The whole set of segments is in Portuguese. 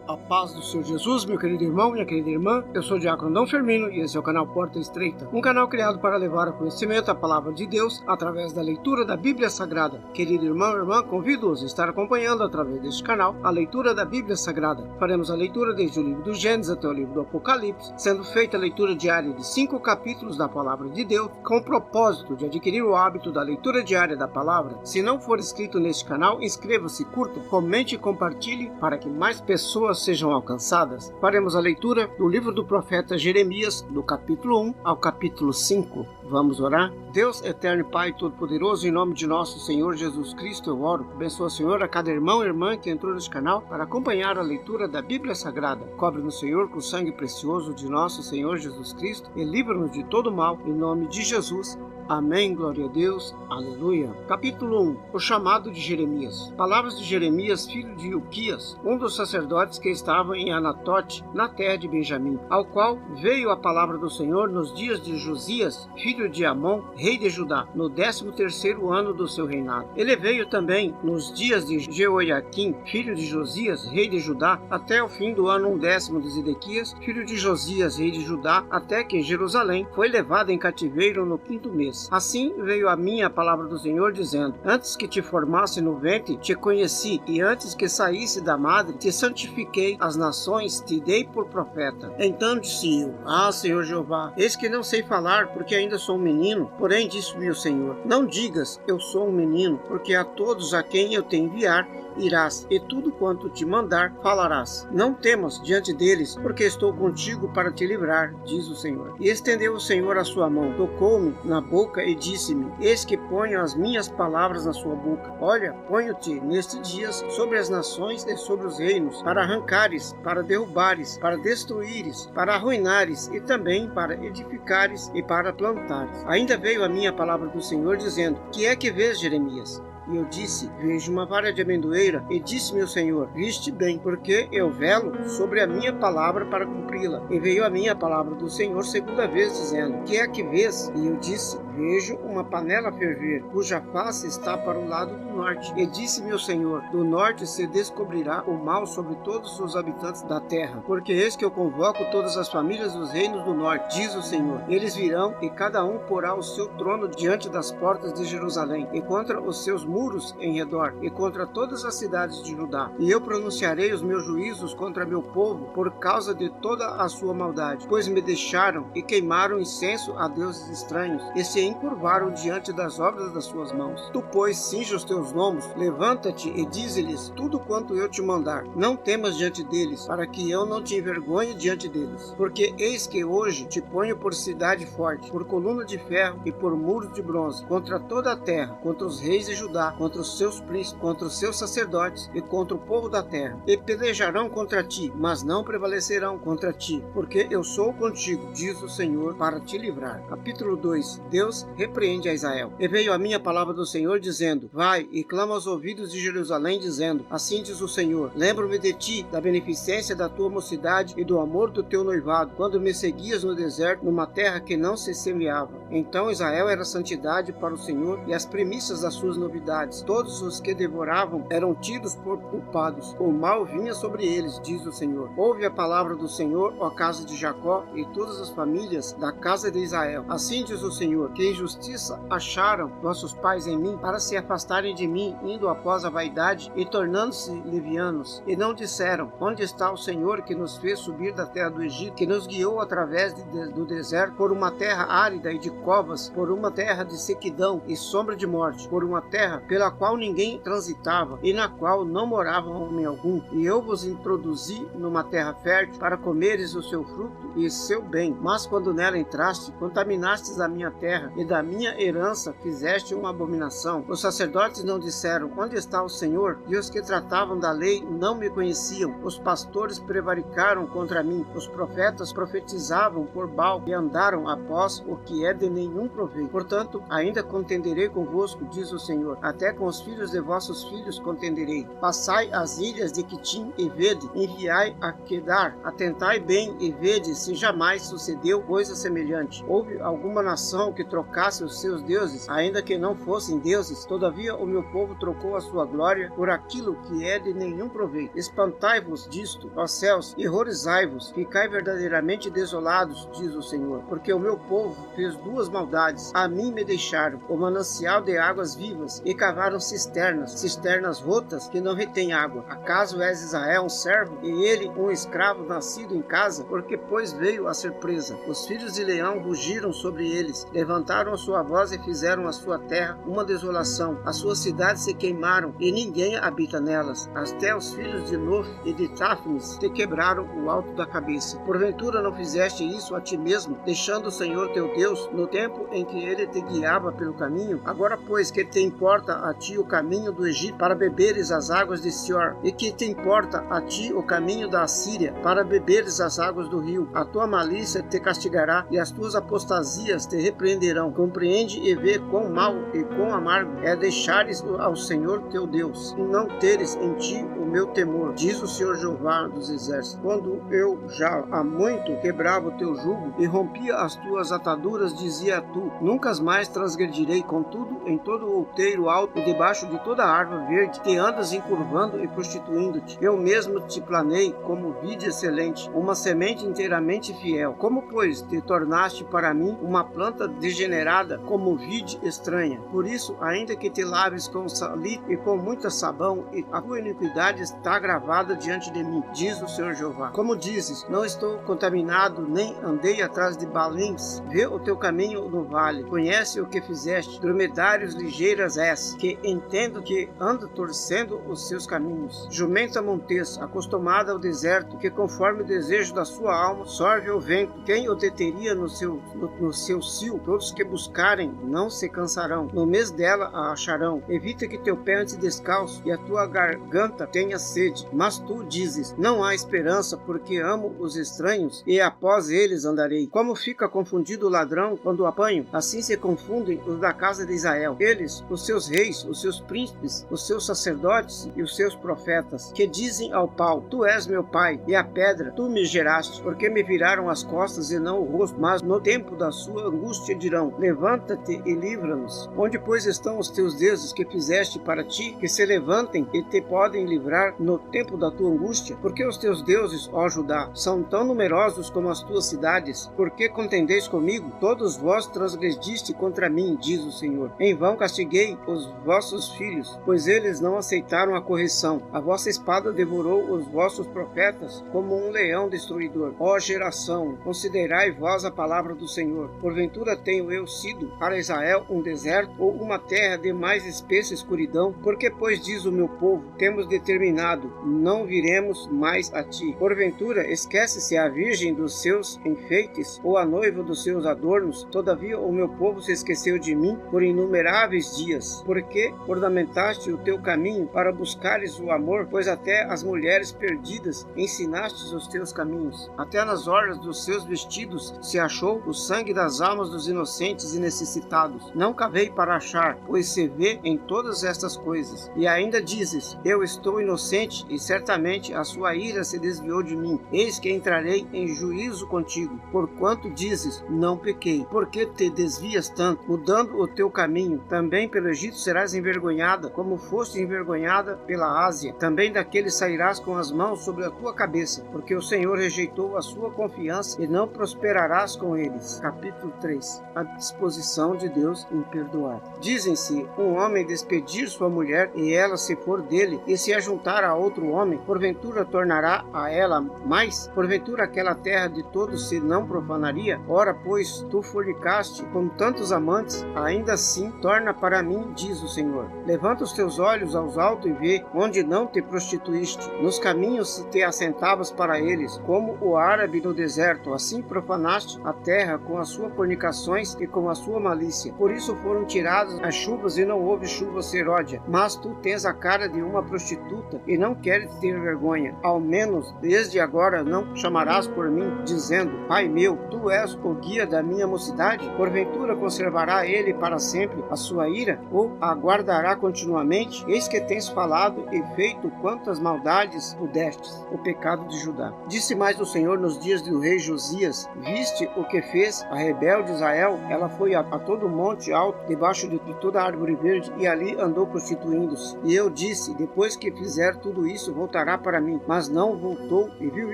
A paz do Senhor Jesus, meu querido irmão, minha querida irmã. Eu sou o Diácono Dom Firmino e esse é o canal Porta Estreita, um canal criado para levar ao conhecimento a palavra de Deus através da leitura da Bíblia Sagrada. Querido irmão e irmã, convido-os a estar acompanhando através deste canal a leitura da Bíblia Sagrada. Faremos a leitura desde o livro do Gênesis até o livro do Apocalipse, sendo feita a leitura diária de 5 capítulos da palavra de Deus, com o propósito de adquirir o hábito da leitura diária da palavra. Se não for inscrito neste canal, inscreva-se, curta, comente e compartilhe para que mais pessoas sejam alcançadas. Faremos a leitura do livro do profeta Jeremias, do capítulo 1 ao capítulo 5. Vamos orar? Deus eterno e Pai todo-poderoso, em nome de nosso Senhor Jesus Cristo, eu oro. Abençoa, Senhor, a cada irmão e irmã que entrou neste canal para acompanhar a leitura da Bíblia Sagrada. Cobre-nos, Senhor, com o sangue precioso de nosso Senhor Jesus Cristo e livra-nos de todo mal, em nome de Jesus. Amém, glória a Deus, aleluia. Capítulo 1. O chamado de Jeremias. Palavras de Jeremias, filho de Ilquias, um dos sacerdotes que estavam em Anatote, na terra de Benjamim, ao qual veio a palavra do Senhor nos dias de Josias, filho de Amon, rei de Judá, no 13º ano do seu reinado. Ele veio também nos dias de Jeoiaquim, filho de Josias, rei de Judá, até o fim do ano 10º de Zedequias, filho de Josias, rei de Judá, até que Jerusalém foi levada em cativeiro no 5º mês. Assim veio a mim a palavra do Senhor, dizendo: Antes que te formasse no ventre, te conheci, e antes que saísse da madre, te santifiquei, as nações te dei por profeta. Então disse eu: Senhor Jeová, eis que não sei falar, porque ainda sou um menino. Porém disse-me o Senhor: Não digas, eu sou um menino, porque a todos a quem eu te enviar, irás, e tudo quanto te mandar, falarás. Não temas diante deles, porque estou contigo para te livrar, diz o Senhor. E estendeu o Senhor a sua mão, tocou-me na boca e disse-me: Eis que ponho as minhas palavras na sua boca. Olha, ponho-te nestes dias sobre as nações e sobre os reinos, para arrancares, para derrubares, para destruíres, para arruinares, e também para edificares e para plantares. Ainda veio a minha palavra do Senhor, dizendo: Que é que vês, Jeremias? E eu disse: Vejo uma vara de amendoeira. E disse-me o Senhor: Viste bem, porque eu velo sobre a minha palavra para cumpri-la. E veio a minha palavra do Senhor segunda vez, dizendo: Que é que vês? E eu disse: Vejo uma panela a ferver, cuja face está para o lado do norte. E disse-me o Senhor: Do norte se descobrirá o mal sobre todos os habitantes da terra. Porque eis que eu convoco todas as famílias dos reinos do norte, diz o Senhor. Eles virão, e cada um porá o seu trono diante das portas de Jerusalém, e contra os seus muros em redor, e contra todas as cidades de Judá. E eu pronunciarei os meus juízos contra meu povo, por causa de toda a sua maldade, pois me deixaram e queimaram incenso a deuses estranhos, e se encurvaram diante das obras das suas mãos. Tu, pois, cinge os teus lombos, levanta-te e dize-lhes tudo quanto eu te mandar. Não temas diante deles, para que eu não te envergonhe diante deles. Porque eis que hoje te ponho por cidade forte, por coluna de ferro e por muros de bronze, contra toda a terra, contra os reis de Judá, contra os seus príncipes, contra os seus sacerdotes e contra o povo da terra. E pelejarão contra ti, mas não prevalecerão contra ti, porque eu sou contigo, diz o Senhor, para te livrar. Capítulo 2. Deus repreende a Israel. E veio a minha palavra do Senhor, dizendo: Vai e clama aos ouvidos de Jerusalém, dizendo: Assim diz o Senhor: Lembro-me de ti, da beneficência da tua mocidade e do amor do teu noivado, quando me seguias no deserto, numa terra que não se semeava. Então Israel era santidade para o Senhor, e as primícias das suas novidades. Todos os que devoravam eram tidos por culpados. O mal vinha sobre eles, diz o Senhor. Ouve a palavra do Senhor, ó casa de Jacó, e todas as famílias da casa de Israel. Assim diz o Senhor: Que injustiça acharam vossos pais em mim, para se afastarem de mim, indo após a vaidade e tornando-se levianos. E não disseram: Onde está o Senhor que nos fez subir da terra do Egito, que nos guiou através do deserto, por uma terra árida e de covas, por uma terra de sequidão e sombra de morte, por uma terra pela qual ninguém transitava, e na qual não morava homem algum. E eu vos introduzi numa terra fértil, para comeres o seu fruto e seu bem. Mas quando nela entraste, contaminastes a minha terra, e da minha herança fizeste uma abominação. Os sacerdotes não disseram: Onde está o Senhor? E os que tratavam da lei não me conheciam. Os pastores prevaricaram contra mim. Os profetas profetizavam por Baal, e andaram após o que é de nenhum proveito. Portanto, ainda contenderei convosco, diz o Senhor. até com os filhos de vossos filhos contenderei. Passai as ilhas de Quitim e vede, enviai a Quedar, atentai bem e vede se jamais sucedeu coisa semelhante. Houve alguma nação que trocasse os seus deuses, ainda que não fossem deuses? Todavia o meu povo trocou a sua glória por aquilo que é de nenhum proveito. Espantai-vos disto, ó céus, e horrorizai-vos, ficai verdadeiramente desolados, diz o Senhor, porque o meu povo fez duas maldades. A mim me deixaram o manancial de águas vivas e cavaram cisternas rotas que não retêm água. Acaso és Israel um servo e ele um escravo nascido em casa? Porque pois veio a ser presa. Os filhos de Leão rugiram sobre eles, levantaram a sua voz e fizeram a sua terra uma desolação. As suas cidades se queimaram e ninguém habita nelas. Até os filhos de Nof e de Táfnis te quebraram o alto da cabeça. Porventura não fizeste isso a ti mesmo, deixando o Senhor teu Deus no tempo em que ele te guiava pelo caminho? Agora, pois, que te importa a ti o caminho do Egito para beberes as águas de Sior, e que te importa a ti o caminho da Assíria para beberes as águas do rio? A tua malícia te castigará e as tuas apostasias te repreenderão. Compreende e vê quão mal e quão amargo é deixares ao Senhor teu Deus e não teres em ti o meu temor, diz o Senhor Jeová dos exércitos. Quando eu já há muito quebrava o teu jugo e rompia as tuas ataduras, dizia tu: nunca mais transgredirei. Contudo, em todo o outeiro alto e debaixo de toda a árvore verde te andas encurvando e prostituindo-te. Eu mesmo te planei como vide excelente, uma semente inteiramente fiel. Como, pois, te tornaste para mim uma planta degenerada, como vide estranha? Por isso, ainda que te laves com salitre e com muita sabão, e a tua iniquidade está gravada diante de mim, diz o Senhor Jeová. Como dizes: não estou contaminado, nem andei atrás de balins. Vê o teu caminho no vale, conhece o que fizeste. Dromedários ligeiras és, que entendo que anda torcendo os seus caminhos. Jumenta montesa, acostumada ao deserto, que conforme o desejo da sua alma sorve o vento. Quem o deteria no seu cio? Todos que buscarem não se cansarão. No mês dela a acharão. Evita que teu pé ande descalço e a tua garganta tenha sede. Mas tu dizes: não há esperança, porque amo os estranhos e após eles andarei. Como fica confundido o ladrão quando o apanho, assim se confundem os da casa de Israel. Eles, os seus reis, os seus príncipes, os seus sacerdotes e os seus profetas, que dizem ao pau: tu és meu pai, e à pedra: tu me geraste, porque me viraram as costas e não o rosto. Mas no tempo da sua angústia dirão: levanta-te e livra-nos. Onde, pois, estão os teus deuses que fizeste para ti, que se levantem e te podem livrar no tempo da tua angústia? Porque os teus deuses, ó Judá, são tão numerosos como as tuas cidades? Porque contendeis comigo? Todos vós transgrediste contra mim, diz o Senhor. Em vão castiguei os vossos filhos, pois eles não aceitaram a correção. A vossa espada devorou os vossos profetas como um leão destruidor. Ó geração, considerai vós a palavra do Senhor. Porventura tenho eu sido para Israel um deserto, ou uma terra de mais espessa escuridão? Porque, pois, diz o meu povo: temos determinado, não viremos mais a ti. Porventura esquece-se a virgem dos seus enfeites, ou a noiva dos seus adornos? Todavia o meu povo se esqueceu de mim por inumeráveis dias. Porque ornamentaste o teu caminho para buscares o amor, pois até as mulheres perdidas ensinastes os teus caminhos. Até nas orlas dos seus vestidos se achou o sangue das almas dos inocentes e necessitados. Não cavei para achar, pois se vê em todas estas coisas. E ainda dizes: eu estou inocente, e certamente a sua ira se desviou de mim. Eis que entrarei em juízo contigo, porquanto dizes: não pequei. Por que te desvias tanto, mudando o teu caminho? Também pelo Egito serás envergonhada, como foste envergonhada pela Ásia. Também daquele sairás com as mãos sobre a tua cabeça, porque o Senhor rejeitou a sua confiança, e não prosperarás com eles. Capítulo 3. A disposição de Deus em perdoar. Dizem-se: um homem despedir sua mulher, e ela se for dele, e se ajuntar a outro homem, porventura tornará a ela mais? Porventura aquela terra de todos se não profanaria? Ora, pois, tu fornicaste com tantos amantes, ainda assim torna para mim, diz o Senhor. Levanta os teus olhos aos altos e vê, onde não te prostituíste. Nos caminhos te assentavas para eles, como o árabe no deserto. Assim profanaste a terra com as suas fornicações e com a sua malícia. Por isso foram tiradas as chuvas e não houve chuva seródia. Mas tu tens a cara de uma prostituta, aflita e não queres ter vergonha, ao menos desde agora não chamarás por mim, dizendo: Pai meu, tu és o guia da minha mocidade? Porventura conservará ele para sempre a sua ira, ou aguardará continuamente? Eis que tens falado e feito quantas maldades pudestes, o pecado de Judá. Disse mais o Senhor nos dias do rei Josias: Viste o que fez a rebelde Israel? Ela foi a todo monte alto, debaixo de toda árvore verde, e ali andou prostituindo-se. E eu disse: depois que fizer tudo isso, voltará para mim. Mas não voltou, e viu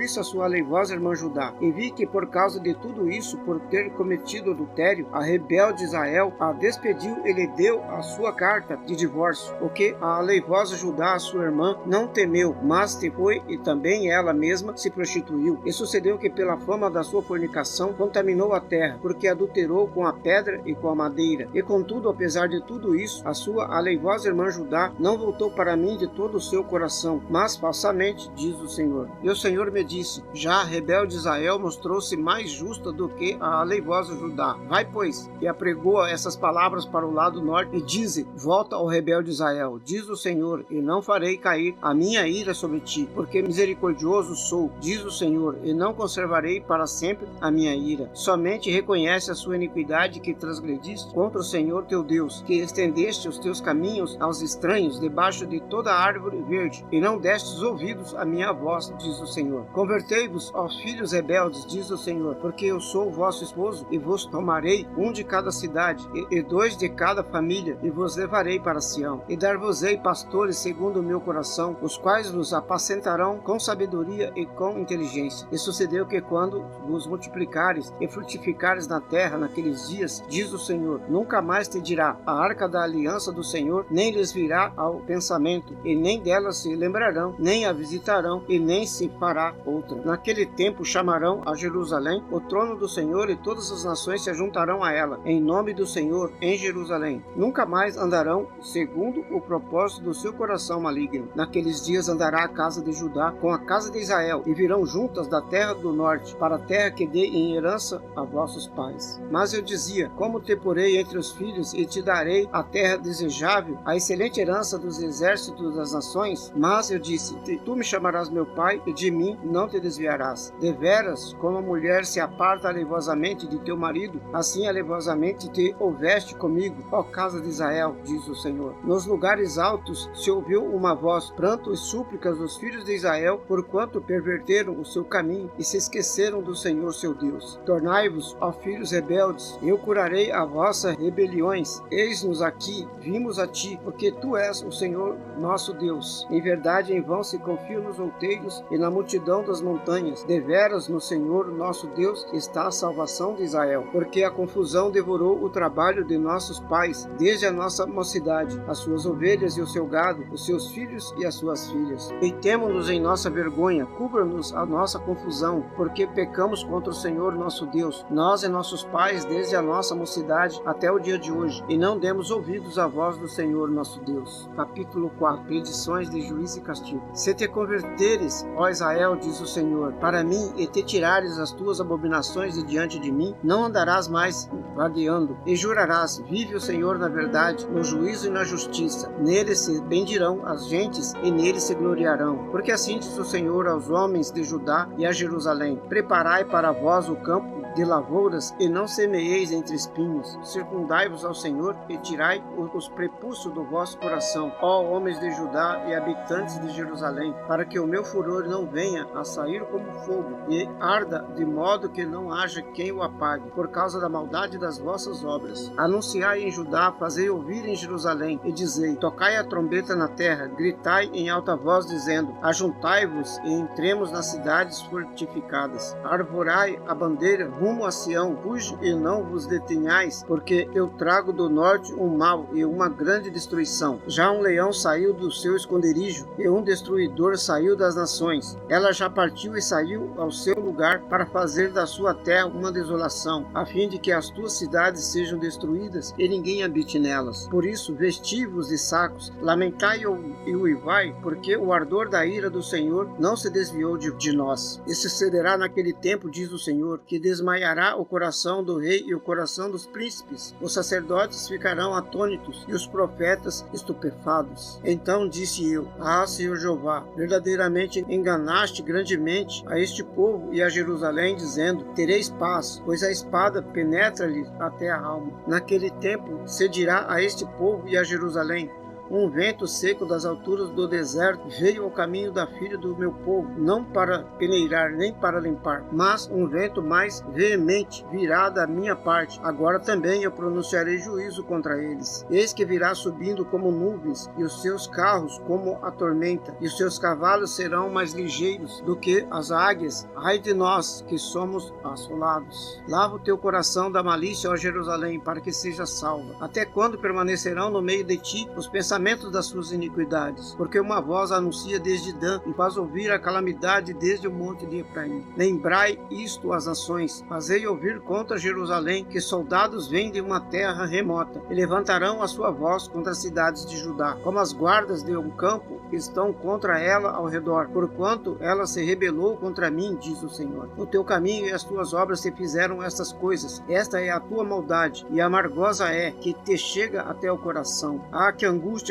isso a sua aleivosa irmã Judá. E vi que por causa de tudo isso, por ter cometido adultério, a rebelde Israel a despediu e lhe deu a sua carta de divórcio. O que a aleivosa Judá, a sua irmã, não temeu, mas se foi e também ela mesma se prostituiu. E sucedeu que pela fama da sua fornicação contaminou a terra, porque adulterou com a pedra e com a madeira. E contudo, apesar de tudo isso, a sua aleivosa irmã Judá não voltou para mim de todo o seu coração, mas falsamente, diz o Senhor. E o Senhor me disse: já a rebelde Israel mostrou-se mais justa do que a aleivosa Judá. Vai, pois, e apregou essas palavras para o lado norte, e dize: volta ao rebelde Israel, diz o Senhor, e não farei cair a minha ira sobre ti, porque misericordioso sou, diz o Senhor, e não conservarei para sempre a minha ira. Somente reconhece a sua iniquidade que transgrediste contra o Senhor teu Deus, que estendeste os teus caminhos aos estranhos debaixo de toda árvore verde, e não destes ouvidos à minha voz, diz o Senhor. Convertei-vos aos filhos rebeldes, diz o Senhor, porque eu sou o vosso esposo, e vos tomarei um de cada cidade, e dois de cada família, e vos levarei para Sião, e dar-vos-ei pastores segundo o meu coração, os quais vos apacentarão com sabedoria e com inteligência. E sucedeu que quando vos multiplicares e frutificares na terra naqueles dias, diz o Senhor, nunca mais te dirá a arca da aliança do Senhor, nem lhes virá ao pensamento, e nem dela se lembrarão, nem a visitarão, e nem se fará outra. Naquele tempo chamarão a Jerusalém o trono do Senhor, e todas as nações se juntarão a ela, em nome do Senhor, em Jerusalém. Nunca mais andarão segundo o propósito do seu coração maligno. Naqueles dias andará a casa de Judá com a casa de Israel, e virão juntas da terra do norte, para a terra que dei em herança a vossos pais. Mas eu dizia: como te porei entre os filhos, e te darei a terra desejável, a excelente herança dos exércitos das nações? Mas eu disse: tu me chamarás meu pai, e de mim não te desviarás. Deveras, como a mulher se aparta alevosamente de teu marido, assim alevosamente te houveste comigo, ó casa de Israel, diz o Senhor. Nos lugares altos se ouviu uma voz, pranto e súplicas dos filhos de Israel, porquanto perverteram o seu caminho e se esqueceram do Senhor seu Deus. Tornai-vos, ó filhos rebeldes, eu curarei a vossas rebeliões. Eis-nos aqui, vimos a ti, porque tu és o Senhor nosso Deus. Em verdade, em vão se confiam nos outeiros e na multidão das montanhas. Deveras no Senhor nosso Deus está a salvação de Israel, porque a confusão devorou o trabalho de nossos pais, desde a nossa mocidade, as suas ovelhas e o seu gado, os seus filhos e as suas filhas. Deitemo-nos em nossa vergonha, cubra-nos a nossa confusão, porque pecamos contra o Senhor nosso Deus, nós e nossos pais, desde a nossa mocidade até o dia de hoje, e não demos ouvidos à voz do Senhor nosso Deus. Capítulo 4. Predições de juízo e castigo. Se te converteres, ó Israel, diz o Senhor, para mim, e te tirares as tuas abominações de diante de mim, não andarás mais vagueando, e jurarás: vive o Senhor na verdade, no juízo e na justiça. Nele se bendirão as gentes, e nele se gloriarão. Porque assim diz o Senhor aos homens de Judá e a Jerusalém: preparai para vós o campo de lavouras, e não semeeis entre espinhos. Circundai-vos ao Senhor, e tirai os prepulsos do vosso coração, ó homens de Judá e habitantes de Jerusalém, para que o meu furor não venha a sair como fogo, e arda de modo que não haja quem o apague, por causa da maldade das vossas obras. Anunciai em Judá, fazei ouvir em Jerusalém, e dizei: tocai a trombeta na terra, gritai em alta voz, dizendo: ajuntai-vos e entremos nas cidades fortificadas. Arvorai a bandeira rumo a Sião, fuge e não vos detenhais, porque eu trago do norte um mal e uma grande destruição. Já um leão saiu do seu esconderijo, e um destruidor saiu das nações. Ela já partiu e saiu ao seu lugar para fazer da sua terra uma desolação, a fim de que as tuas cidades sejam destruídas e ninguém habite nelas. Por isso, vesti-vos de sacos, lamentai e uivai, porque o ardor da ira do Senhor não se desviou de nós. E sucederá naquele tempo, diz o Senhor, que desmaiará desmaiará o coração do rei e o coração dos príncipes. Os sacerdotes ficarão atônitos e os profetas estupefados. Então disse eu: Ah, Senhor Jeová, verdadeiramente enganaste grandemente a este povo e a Jerusalém, dizendo: tereis paz, pois a espada penetra-lhe até a alma. Naquele tempo se dirá a este povo e a Jerusalém: um vento seco das alturas do deserto veio ao caminho da filha do meu povo, não para peneirar nem para limpar, mas um vento mais veemente virá da minha parte. Agora também eu pronunciarei juízo contra eles. Eis que virá subindo como nuvens, e os seus carros como a tormenta, e os seus cavalos serão mais ligeiros do que as águias. Ai de nós, que somos assolados! Lava o teu coração da malícia, ó Jerusalém, para que seja salva. Até quando permanecerão no meio de ti os pensamentos das suas iniquidades? Porque uma voz anuncia desde Dan e faz ouvir a calamidade desde o monte de Efraim. Lembrai isto às nações, fazei ouvir contra Jerusalém, que soldados vêm de uma terra remota e levantarão a sua voz contra as cidades de Judá, como as guardas de um campo que estão contra ela ao redor, porquanto ela se rebelou contra mim, diz o Senhor. O teu caminho e as tuas obras te fizeram estas coisas. Esta é a tua maldade, e amargosa é, que te chega até o coração. Ah, que angústia,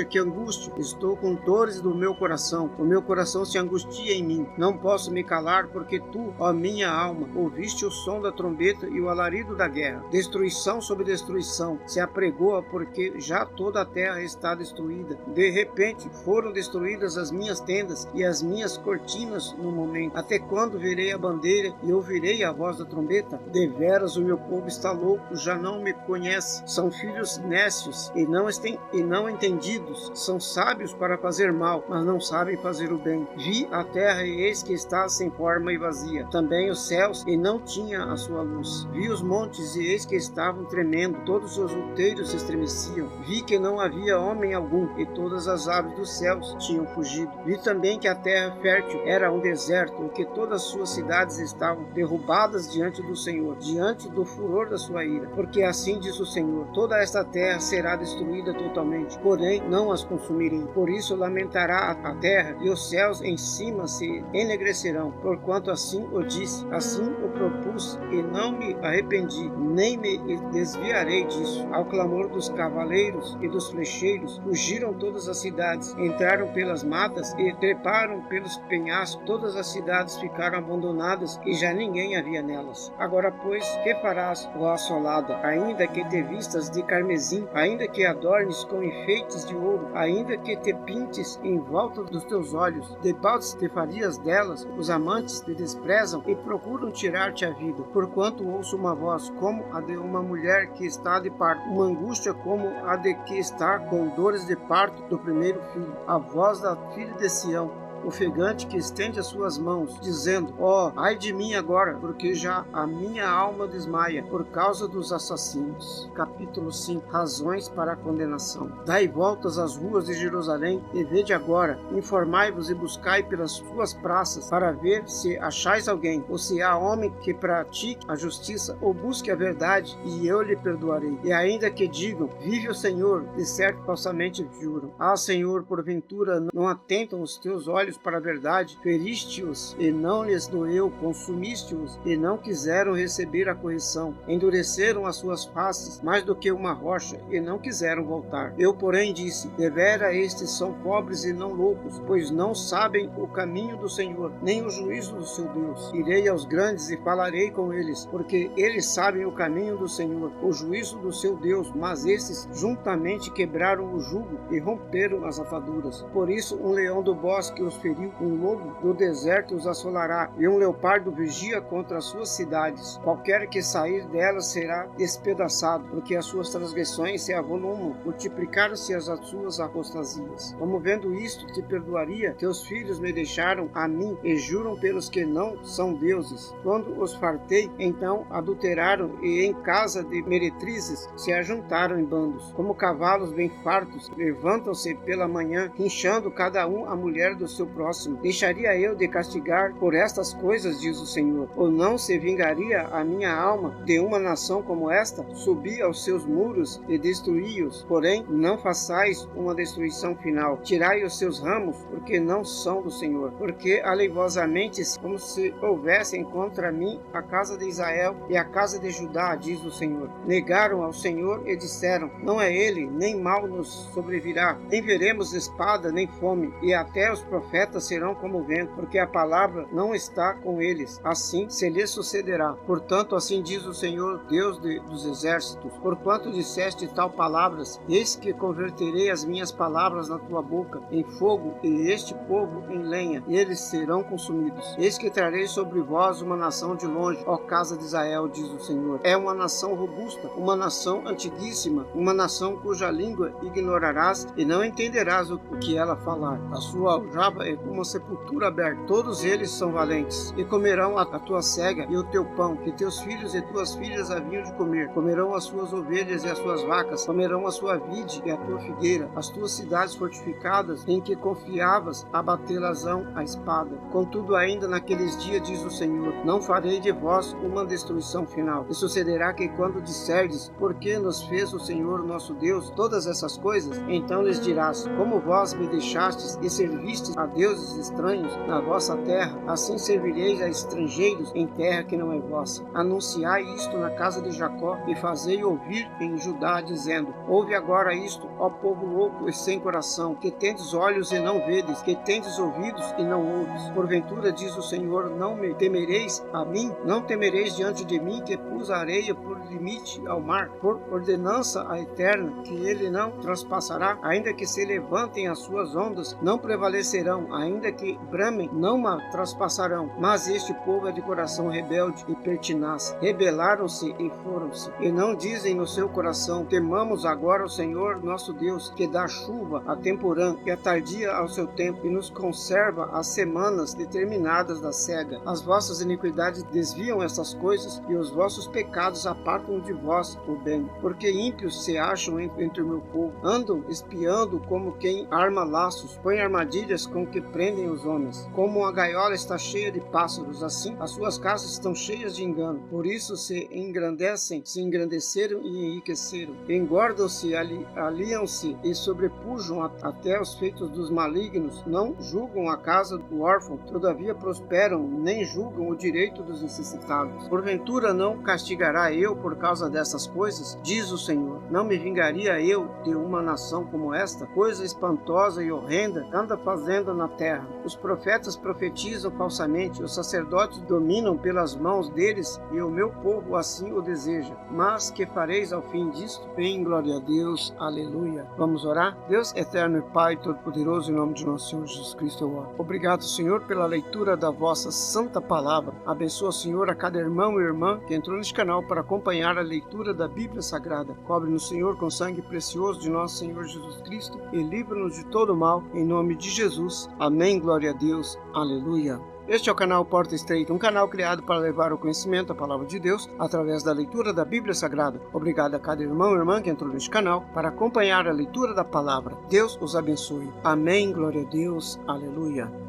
estou com dores do meu coração, o meu coração se angustia em mim, não posso me calar, porque tu, ó minha alma, ouviste o som da trombeta e o alarido da guerra. Destruição sobre destruição se apregoa, porque já toda a terra está destruída. De repente foram destruídas as minhas tendas e as minhas cortinas no momento. Até quando verei a bandeira e ouvirei a voz da trombeta? Deveras o meu povo está louco, já não me conhece. São filhos nécios e não entendidos. São sábios para fazer mal, mas não sabem fazer o bem. Vi a terra e eis que está sem forma e vazia. Também os céus e não tinha a sua luz. Vi os montes e eis que estavam tremendo. Todos os outeiros se estremeciam. Vi que não havia homem algum e todas as aves dos céus tinham fugido. Vi também que a terra fértil era um deserto e que todas as suas cidades estavam derrubadas diante do Senhor, diante do furor da sua ira. Porque assim diz o Senhor: toda esta terra será destruída totalmente, porém não as consumirei. Por isso lamentará a terra e os céus em cima se enegrecerão, porquanto assim o disse, assim o propus e não me arrependi, nem me desviarei disso. Ao clamor dos cavaleiros e dos flecheiros, fugiram todas as cidades, entraram pelas matas e treparam pelos penhascos. Todas as cidades ficaram abandonadas e já ninguém havia nelas. Agora, pois, que farás, ó assolada? Ainda que te vistas de carmesim, ainda que adornes com enfeites de ouro, ainda que te pintes em volta dos teus olhos, debaldes te farias delas. Os amantes te desprezam e procuram tirar-te a vida, porquanto ouço uma voz como a de uma mulher que está de parto, uma angústia como a de que está com dores de parto do primeiro filho, a voz da filha de Sião, ofegante, que estende as suas mãos, dizendo: ó, ai de mim agora, porque já a minha alma desmaia por causa dos assassinos. Capítulo 5. Razões para a condenação. Dai voltas às ruas de Jerusalém e vede agora, informai-vos e buscai pelas suas praças, para ver se achais alguém, ou se há homem que pratique a justiça ou busque a verdade, e eu lhe perdoarei. E ainda que digam: vive o Senhor, de certo falsamente juram. Ah, Senhor, porventura não atentam os teus olhos para a verdade? Feriste-os e não lhes doeu, consumiste-os e não quiseram receber a correção, endureceram as suas faces mais do que uma rocha e não quiseram voltar. Eu, porém, disse: devera estes são pobres e não loucos, pois não sabem o caminho do Senhor, nem o juízo do seu Deus. Irei aos grandes e falarei com eles, porque eles sabem o caminho do Senhor, o juízo do seu Deus, mas estes juntamente quebraram o jugo e romperam as ataduras. Por isso um leão do bosque os feriu, um lobo do deserto os assolará, e um leopardo vigia contra as suas cidades. Qualquer que sair delas será despedaçado, porque as suas transgressões se avolumam, multiplicaram-se as suas apostasias. Como vendo isto, te perdoaria. Teus filhos me deixaram a mim, e juram pelos que não são deuses. Quando os fartei, então adulteraram, e em casa de meretrizes se ajuntaram em bandos. Como cavalos bem fartos, levantam-se pela manhã, rinchando cada um a mulher do seu seu próximo? Deixaria eu de castigar por estas coisas, diz o Senhor? Ou não se vingaria a minha alma de uma nação como esta? Subi aos seus muros e destruí-os, porém não façais uma destruição final. Tirai os seus ramos, porque não são do Senhor. Porque aleivosamente, como se houvessem contra mim a casa de Israel e a casa de Judá, diz o Senhor. Negaram ao Senhor e disseram: não é ele, nem mal nos sobrevirá, nem veremos espada nem fome, e até os profetas serão como vento, porque a palavra não está com eles. Assim se lhes sucederá. Portanto, assim diz o Senhor, Deus dos exércitos: porquanto disseste tal palavras, eis que converterei as minhas palavras na tua boca em fogo, e este povo em lenha, e eles serão consumidos. Eis que trarei sobre vós uma nação de longe, ó casa de Israel, diz o Senhor. É uma nação robusta, uma nação antiguíssima, uma nação cuja língua ignorarás e não entenderás o que ela falar. A sua aljava é como uma sepultura aberta. Todos eles são valentes, e comerão a tua cega e o teu pão, que teus filhos e tuas filhas haviam de comer. Comerão as suas ovelhas e as suas vacas, comerão a sua vide e a tua figueira, as tuas cidades fortificadas, em que confiavas, abatê-las-ão a espada. Contudo, ainda naqueles dias, diz o Senhor, não farei de vós uma destruição final. E sucederá que quando disserdes: por que nos fez o Senhor nosso Deus todas essas coisas? Então lhes dirás: como vós me deixastes e servistes a deuses estranhos na vossa terra, assim servireis a estrangeiros em terra que não é vossa. Anunciai isto na casa de Jacó e fazei ouvir em Judá, dizendo: ouve agora isto, ó povo louco e sem coração, que tendes olhos e não vedes, que tendes ouvidos e não ouves. Porventura, diz o Senhor, não me temereis a mim? Não temereis diante de mim, que pus a areia por limite ao mar, por ordenança a eterna, que ele não transpassará? Ainda que se levantem as suas ondas, não prevalecerão, ainda que bramem, não a traspassarão. Mas este povo é de coração rebelde e pertinaz. Rebelaram-se e foram-se, e não dizem no seu coração: temamos agora o Senhor nosso Deus, que dá chuva a temporã e a tardia ao seu tempo, e nos conserva as semanas determinadas da cega. As vossas iniquidades desviam essas coisas, e os vossos pecados apartam de vós o bem. Porque ímpios se acham entre o meu povo, andam espiando como quem arma laços, põe armadilhas com que prendem os homens. Como uma gaiola está cheia de pássaros, assim as suas casas estão cheias de engano. Por isso se engrandecem, se engrandeceram e enriqueceram. Engordam-se, aliam-se e sobrepujam até os feitos dos malignos. Não julgam a casa do órfão, todavia prosperam, nem julgam o direito dos necessitados. Porventura não castigará eu por causa dessas coisas? Diz o Senhor. Não me vingaria eu de uma nação como esta? Coisa espantosa e horrenda anda fazendo na terra. Os profetas profetizam falsamente, os sacerdotes dominam pelas mãos deles, e o meu povo assim o deseja. Mas que fareis ao fim disto? Bem, glória a Deus, aleluia. Vamos orar? Deus eterno e Pai todo-poderoso, em nome de nosso Senhor Jesus Cristo eu oro. Obrigado, Senhor, pela leitura da vossa santa palavra. Abençoa, Senhor, a cada irmão e irmã que entrou neste canal para acompanhar a leitura da Bíblia Sagrada. Cobre-nos, Senhor, com sangue precioso de nosso Senhor Jesus Cristo e livra-nos de todo mal, em nome de Jesus. Amém, glória a Deus, aleluia. Este é o canal Porta Estreita, um canal criado para levar o conhecimento da Palavra de Deus através da leitura da Bíblia Sagrada. Obrigado a cada irmão e irmã que entrou neste canal para acompanhar a leitura da Palavra. Deus os abençoe. Amém, glória a Deus, aleluia.